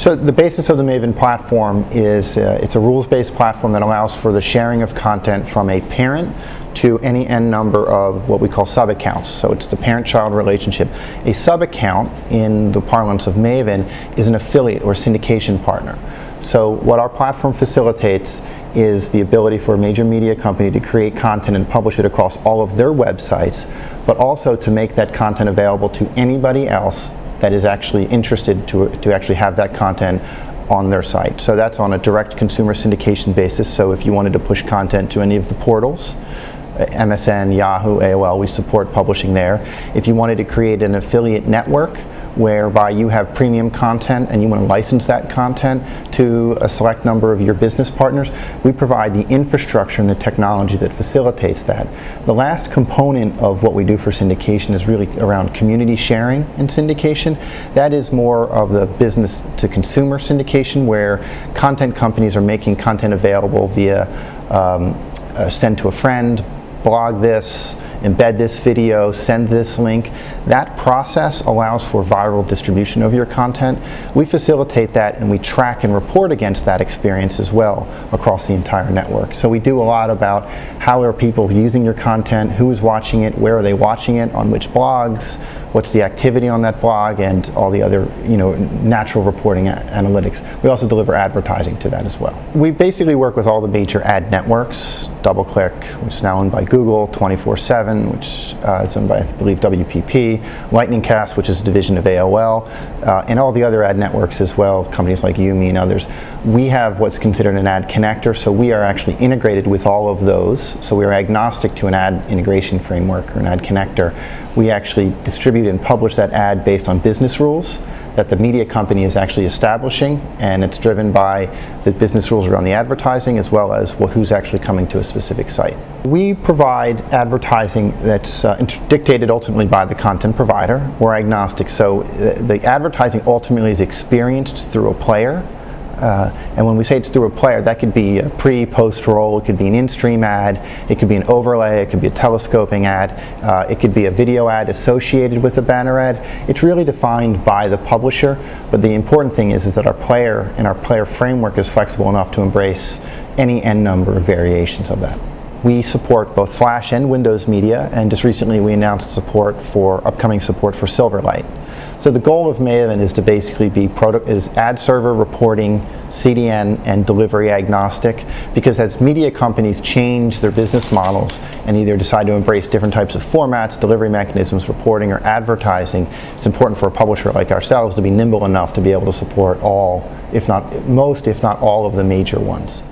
So the basis of the Maven platform is it's a rules-based platform that allows for the sharing of content from a parent to any n number of what we call sub-accounts. So it's the parent-child relationship. A sub-account, in the parlance of Maven, is an affiliate or syndication partner. So what our platform facilitates is the ability for a major media company to create content and publish it across all of their websites, but also to make that content available to anybody else that is actually interested to actually have that content on their site. So that's on a direct consumer syndication basis. So if you wanted to push content to any of the portals, MSN, Yahoo, AOL, we support publishing there. If you wanted to create an affiliate network whereby you have premium content and you want to license that content to a select number of your business partners, we provide the infrastructure and the technology that facilitates that. The last component of what we do for syndication is really around community sharing in syndication. That is more of the business to consumer syndication, where content companies are making content available via send to a friend, blog this, embed this video, send this link. That process allows for viral distribution of your content. We facilitate that and we track and report against that experience as well across the entire network. So we do a lot about how are people using your content, who is watching it, where are they watching it, on which blogs, what's the activity on that blog, and all the other natural reporting analytics. We also deliver advertising to that as well. We basically work with all the major ad networks, DoubleClick, which is now owned by Google, 24/7, which is owned by, I believe, WPP, Lightningcast, which is a division of AOL, and all the other ad networks as well, companies like Yumi and others. We have what's considered an ad connector, so we are actually integrated with all of those. So we are agnostic to an ad integration framework or an ad connector. We actually distribute and publish that ad based on business rules that the media company is actually establishing, and it's driven by the business rules around the advertising as well as who's actually coming to a specific site. We provide advertising that's dictated ultimately by the content provider. We're agnostic, so the advertising ultimately is experienced through a player. And when we say it's through a player, that could be a pre, post roll, it could be an in-stream ad, it could be an overlay, it could be a telescoping ad, it could be a video ad associated with a banner ad. It's really defined by the publisher, but the important thing is that our player and our player framework is flexible enough to embrace any n number of variations of that. We support both Flash and Windows media, and just recently we announced upcoming support for Silverlight. So the goal of Maven is to basically be ad server reporting, CDN, and delivery agnostic, because as media companies change their business models and either decide to embrace different types of formats, delivery mechanisms, reporting, or advertising, it's important for a publisher like ourselves to be nimble enough to be able to support all, if not most, if not all of the major ones.